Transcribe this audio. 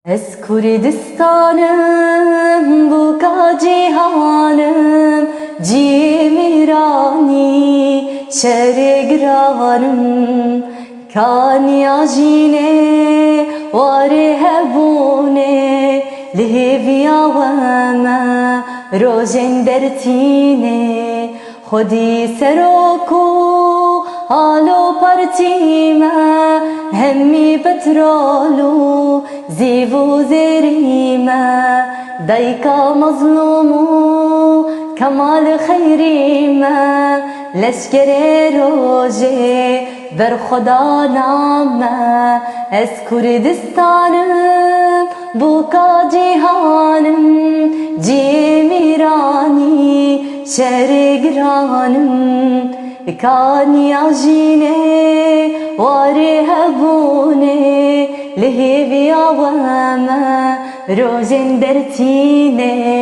Ez Kurdistanım, bu ka cihanım, cimirani şerigranım, kanya jine ware hebune, lihevya wama rojen dertine, khodi seroko alo partime, hemmi petrolu زيفو زريمة دايكا مظلومو كمال خيريمة لشكر روجي بر خدا نامة از كردستانم بوكا جيهانم جيميراني شرقرانم كان ياجيني واري هبوني لهيبيا وما روزن درتيني